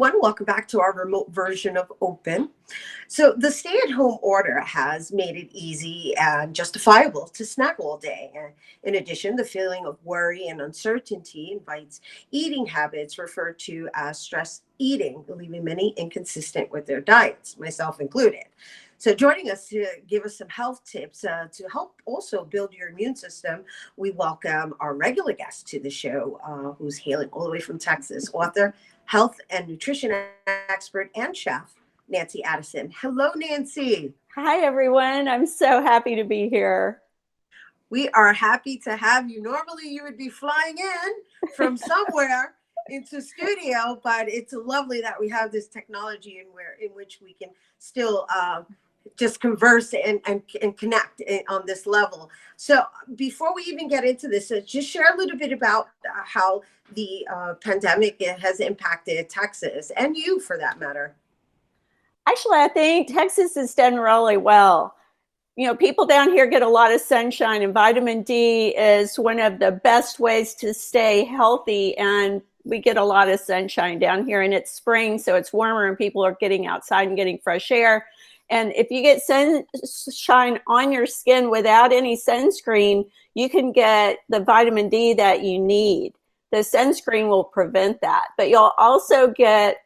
everyone. Welcome back to our remote version of Open. So, the stay at home order has made it easy and justifiable to snack all day. And in addition, the feeling of worry and uncertainty invites eating habits referred to as stress eating, leaving many inconsistent with their diets, myself included. So, joining us to give us some health tips to help also build your immune system, we welcome our regular guest to the show, who's hailing all the way from Texas, author, health and nutrition expert, and chef, Nancy Addison. Hello, Nancy. Hi, everyone. I'm so happy to be here. We are happy to have you. Normally, you would be flying in from somewhere into studio, but it's lovely that we have this technology in which we can still just converse and connect on this level. So before we even get into this, just share a little bit about how the pandemic has impacted Texas and you for that matter. Actually, I think Texas has done really well. You know, people down here get a lot of sunshine, and vitamin D is one of the best ways to stay healthy. And we get a lot of sunshine down here, and it's spring, so it's warmer and people are getting outside and getting fresh air. And if you get sunshine on your skin without any sunscreen, you can get the vitamin D that you need. The sunscreen will prevent that. But you'll also get,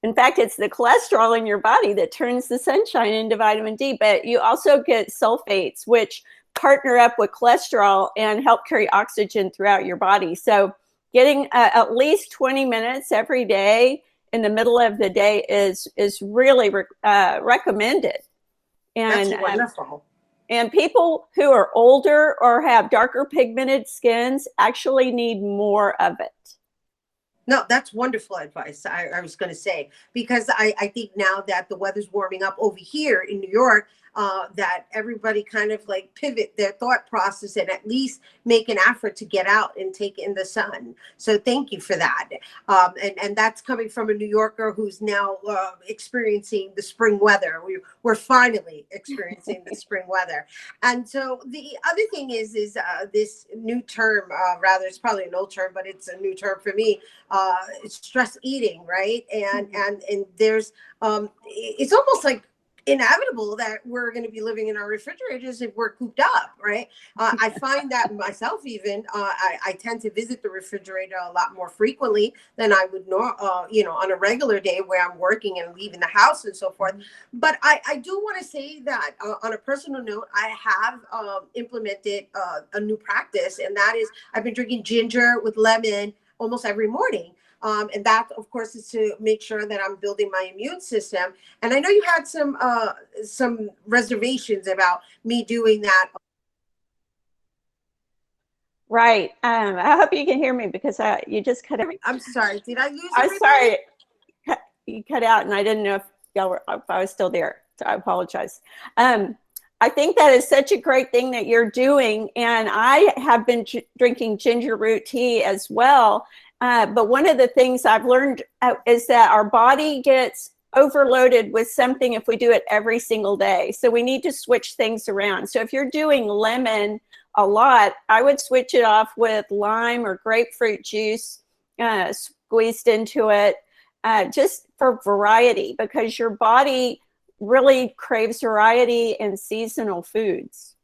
in fact, it's the cholesterol in your body that turns the sunshine into vitamin D. But you also get sulfates, which partner up with cholesterol and help carry oxygen throughout your body. So getting at least 20 minutes every day in the middle of the day is really recommended. And that's wonderful. And people who are older or have darker pigmented skins actually need more of it. No, that's wonderful advice. I was going to say, because I think now that the weather's warming up over here in New York, that everybody kind of like pivot their thought process and at least make an effort to get out and take in the sun. So thank you for that. And that's coming from a New Yorker who's now experiencing the spring weather. We're finally experiencing the spring weather. And so the other thing is this new term, rather, it's probably an old term, but it's a new term for me. It's stress eating, right? And there's it's almost like inevitable that we're going to be living in our refrigerators if we're cooped up, right? I find that myself even, I tend to visit the refrigerator a lot more frequently than I would on a regular day where I'm working and leaving the house and so forth. But I do want to say that on a personal note, I have implemented a new practice, and that is I've been drinking ginger with lemon almost every morning. And that, of course, is to make sure that I'm building my immune system. And I know you had some reservations about me doing that. Right. I hope you can hear me because you just cut out. I'm sorry. Did I lose I'm everybody? sorry. You cut out, and I didn't know if I was still there. So I apologize. I think that is such a great thing that you're doing. And I have been drinking ginger root tea as well. But one of the things I've learned is that our body gets overloaded with something if we do it every single day. So we need to switch things around. So if you're doing lemon a lot, I would switch it off with lime or grapefruit juice squeezed into it, just for variety, because your body really craves variety in seasonal foods.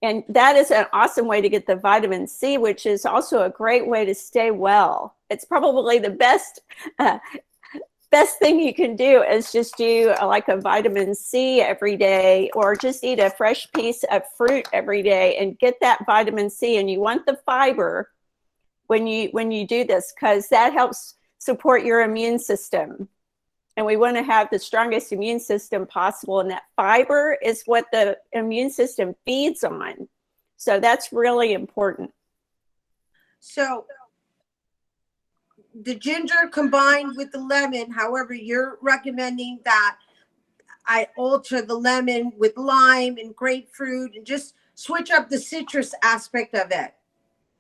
And that is an awesome way to get the vitamin C, which is also a great way to stay well. It's probably the best thing you can do is just do like a vitamin C every day, or just eat a fresh piece of fruit every day and get that vitamin C. And you want the fiber when you do this, because that helps support your immune system. And we want to have the strongest immune system possible. And that fiber is what the immune system feeds on. So that's really important. So the ginger combined with the lemon, however, you're recommending that I alter the lemon with lime and grapefruit and just switch up the citrus aspect of it.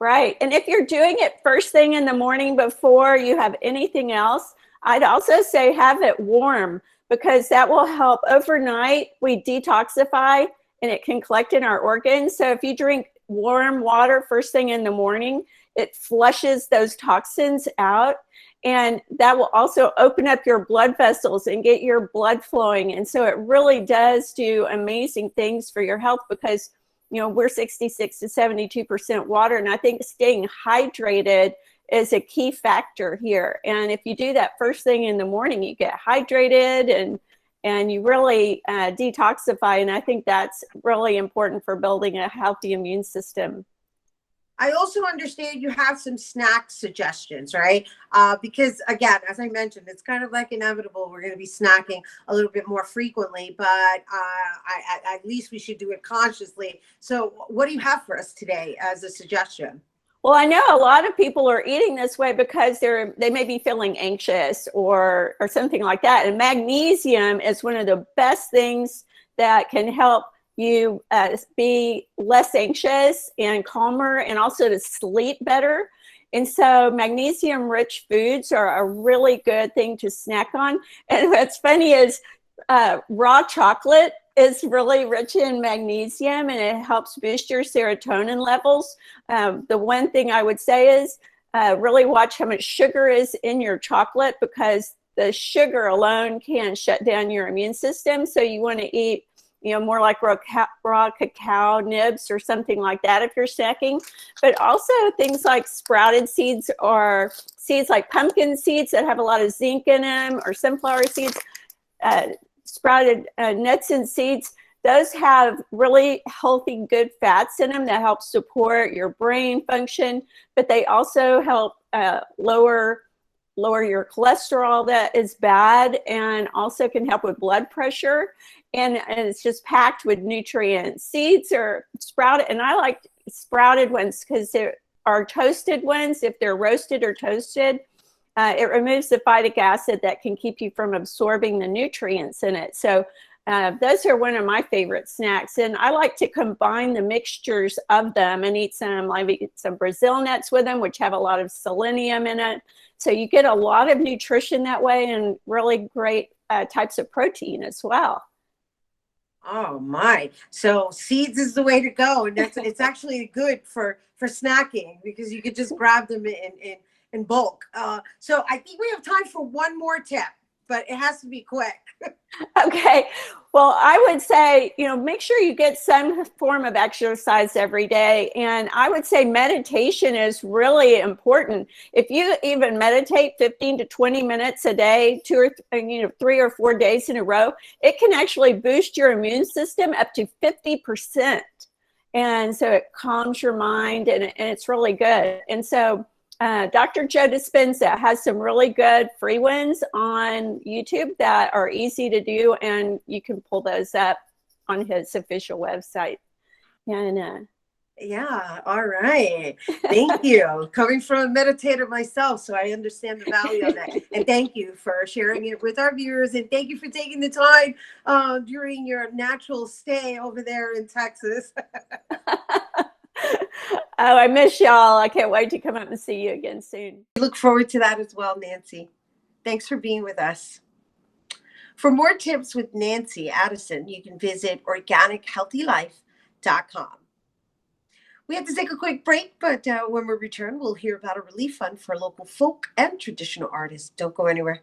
Right. And if you're doing it first thing in the morning before you have anything else, I'd also say have it warm, because that will help. Overnight, we detoxify and it can collect in our organs. So if you drink warm water first thing in the morning, it flushes those toxins out. And that will also open up your blood vessels and get your blood flowing. And so it really does do amazing things for your health, because, you know, we're 66 to 72% water. And I think staying hydrated is a key factor here. And if you do that first thing in the morning, you get hydrated and you really detoxify. And I think that's really important for building a healthy immune system. I also understand you have some snack suggestions, right? Because again, as I mentioned, it's kind of like inevitable. We're going to be snacking a little bit more frequently, but at least we should do it consciously. So what do you have for us today as a suggestion? Well, I know a lot of people are eating this way because they may be feeling anxious or something like that. And magnesium is one of the best things that can help you be less anxious and calmer, and also to sleep better. And so magnesium rich foods are a really good thing to snack on. And what's funny is raw chocolate is really rich in magnesium, and it helps boost your serotonin levels. The one thing I would say is really watch how much sugar is in your chocolate, because the sugar alone can shut down your immune system. So you want to eat, you know, more like raw cacao nibs or something like that if you're snacking. But also things like sprouted seeds, or seeds like pumpkin seeds that have a lot of zinc in them, or sunflower seeds, sprouted nuts and seeds. Those have really healthy, good fats in them that help support your brain function, but they also help lower your cholesterol that is bad, and also can help with blood pressure. And it's just packed with nutrients. Seeds are sprouted, and I like sprouted ones because there are toasted ones. If they're roasted or toasted, it removes the phytic acid that can keep you from absorbing the nutrients in it. So those are one of my favorite snacks. And I like to combine the mixtures of them and eat some Brazil nuts with them, which have a lot of selenium in it. So you get a lot of nutrition that way, and really great types of protein as well. Oh my! So seeds is the way to go, and it's actually good for snacking, because you could just grab them in bulk. So I think we have time for one more tip, but it has to be quick. Okay. Well, I would say, you know, make sure you get some form of exercise every day. And I would say meditation is really important. If you even meditate 15 to 20 minutes a day, 3 or 4 days in a row, it can actually boost your immune system up to 50%. And so it calms your mind, and it's really good. And so Dr. Joe Dispenza has some really good free ones on YouTube that are easy to do, and you can pull those up on his official website. And Yeah, all right. Thank you. Coming from a meditator myself, so I understand the value of that. And thank you for sharing it with our viewers, and thank you for taking the time during your natural stay over there in Texas. Oh, I miss y'all. I can't wait to come up and see you again soon. We look forward to that as well, Nancy. Thanks for being with us. For more tips with Nancy Addison, you can visit organichealthylife.com. We have to take a quick break, but when we return, we'll hear about a relief fund for local folk and traditional artists. Don't go anywhere.